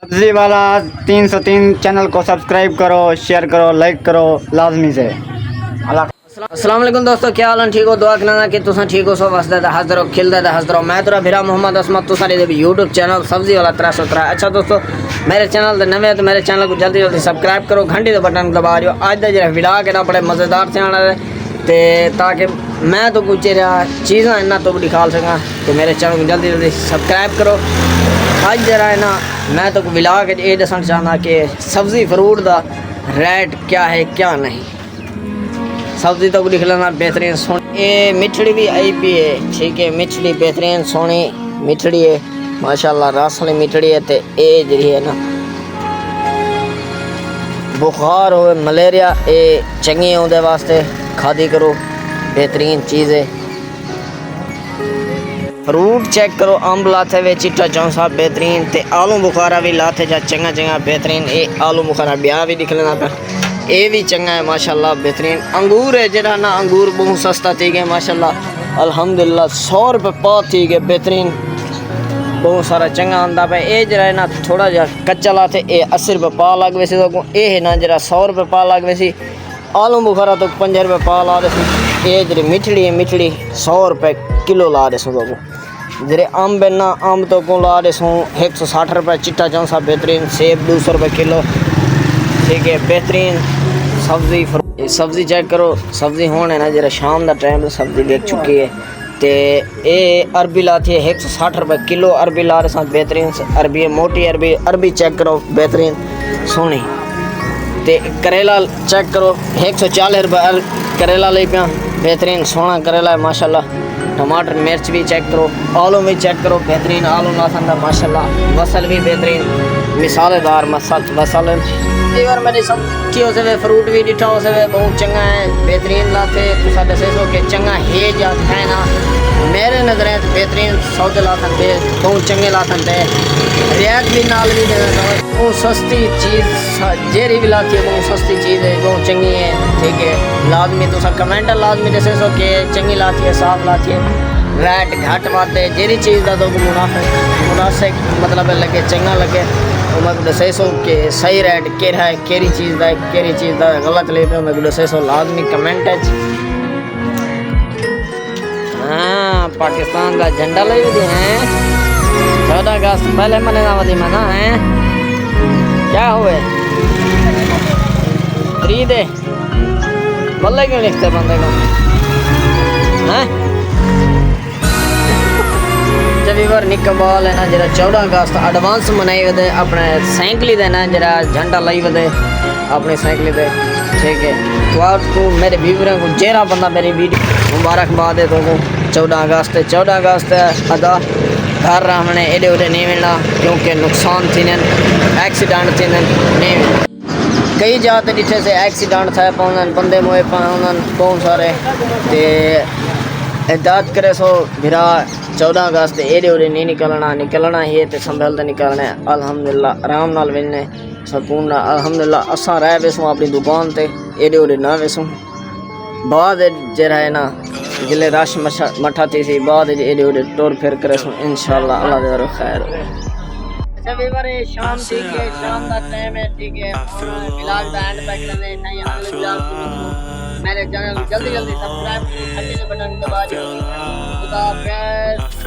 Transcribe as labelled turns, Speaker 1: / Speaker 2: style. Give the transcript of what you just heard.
Speaker 1: सब्जी वाला 303 चैनल को सब्सक्राइब करो, शेयर करो, लाइक करो लाजमी से।
Speaker 2: अस्सलाम वालेकुम दोस्तों, क्या हाल है? ठीक हो? दुआ करना कि तुम ठीक हो, सब हंसते हंसते रहो, खिलते हंसते रहो। मैं तेरा फिरा मोहम्मद असमत, तो सारे यूट्यूब चैनल सब्जी वाला 317। अच्छा दोस्तों, मेरे चैनल से नवे तो मेरे चैनल को जल्दी जल्दी सब्सक्राइब करो, घंटी के बटन दबा दियो। अज का जो विलाग है ना बड़े मज़ेदार से आना है, तो ताकि मैं तो कुछ चीज़ा इन्ना तो दिखा सका, तो मेरे चैनल को जल्दी जल्दी सब्सक्राइब करो। अज जरा है ना मैं तो विलाग ये दसन चाहना कि सब्ज़ी फ्रूट का रेट क्या है क्या नहीं। सब्जी तो लिख लेना बेहतरीन सोनी, ये मिठड़ी भी आई पी है, ठीक है। मिठड़ी बेहतरीन सोनी मिठड़ी है माशाल्लाह, रस वाली मिठड़ी है। तो ये जी है ना बुखार हो मलेरिया ये चंगी होने वास्ते खादी करो, बेहतरीन चीज़ है। फ्रूट चेक करो, अम्ब लाते हुए चिट्टा चौंसा बेहतरीन, ते आलू बुखारा भी लाते जा चंगा चंगा बेहतरीन। ये आलू बुखारा ब्याह भी दिख लेना पर ये भी चंगा है माशाल्लाह बेहतरीन। अंगूर है जरा ना, अंगूर बहुत सस्ता थी गया माशाल्लाह अल्हम्दुलिल्लाह, 100 रुपये पा थी गए बेहतरीन, बहुत सारा चंगा आंदा पे। ये जरा है ना थोड़ा जहा कच्चा लाते ये 80 रुपये पा लग वैसे, तो ये है ना जरा 100 रुपये पा लग वैसी। आलू बुखारा तो 5 रुपये पा ला रहे। ये जरी मिठड़ी है, मिठड़ी 100 रुपये किलो ला रहे सो। जरे अम्ब है ना, अम्ब तो को ला रहे सो 160 रुपये चिट्टा चौंसा बेहतरीन। सेब 200 रुपये किलो, ठीक है बेहतरीन। सब्जी चेक करो, सब्जी होने ना जरा शाम का टाइम सब्जी देख चुकी है। तो ये अरबी लाती है 160 रुपये किलो, अरबी ला रहे साथ बेहतरीन अरबी है, मोटी अरबी। अरबी चेक करो बेहतरीन सोनी। तो करेला चेक करो 140 रुपये करेला ले पाया, बेहतरीन सोना करेला है माशाल्लाह। टमाटर मिर्च भी चेक करो, आलू भी चेक करो बेहतरीन आलू लाता माशाल्लाह। वसल भी बेहतरीन मिसालेदार वसल। एक बार मेरे सब की हो से फ्रूट भी डिठा हो से बहुत चंगा है बेहतरीन लाते। तो साढ़े 600 के चंगा है जा है ना, मेरे नज़र बेहतरीन सौदे लाते थे, बहुत चंगे लाते थे। रियायत भी नाल भी बहुत सस्ती चीज़ जेरी भी लाती है, बहुत सस्ती चीज़ है, बहुत चंगी है, ठीक है। लाजमी तो सब कमेंट लाजमी 600 के चंगी लाती है, साफ लाती है। रेट घट वाते जेरी चीज़ का तो मुनासिब मतलब लगे चंगा लगे, मैं को 600 के सही रेट केरा है, केरी चीज़ का गलत ले पे मैं को 600 लाजमी कमेंट है। हाँ पाकिस्तान का झंडा ले भी हैं 14 अगस्त पहले मनेगा वधी मना है क्या हुए खरीद है बल्ले क्यों लिखते बंदे को हैं। जब बार निक्का बाल है ना जरा 14 अगस्त एडवांस मनाई वे अपने साइकिल दे ना जरा झंडा लाई वे अपनी साइकिल दे, ठीक है। तो आपको मेरे व्यूअरों को जेरा बंदा मेरी वीडियो मुबारकबाद है। तो 14 अगस्त अदा घर हमने एडे उडे नहीं मिलना, क्योंकि नुकसान थी एक्सीडेंट थी नहीं। कई जाते डिठे से एक्सीडेंट थे पाउन बंदे मोए पाउन बहुत सारे। तो एहतियात करे सो भिरा 14 अगस्त एडे उडे नहीं निकलना ही तो संभलते निकलना है। अल्हम्दुलिल्लाह आराम नाल मिलने सुकून अल्हम्दुलिल्लाह। असा रह वेसूँ अपनी दुकान ते एडे उडे ना वेसूँ। बाद जरा है ना जिले रश मठा थी सी बाद एडे उडे टोर फिर करे सो इंशाल्लाह अल्लाह दे खैर। अच्छा बेवारे शाम ठीक है, शाम का टाइम है, ठीक है। विलाग दा एंड तक करने नहीं अगले विलाग मेरे चैनल जल्दी जल्दी सब्सक्राइब करो, घंटी के बटन दबा दो। खुदा हाफिज़।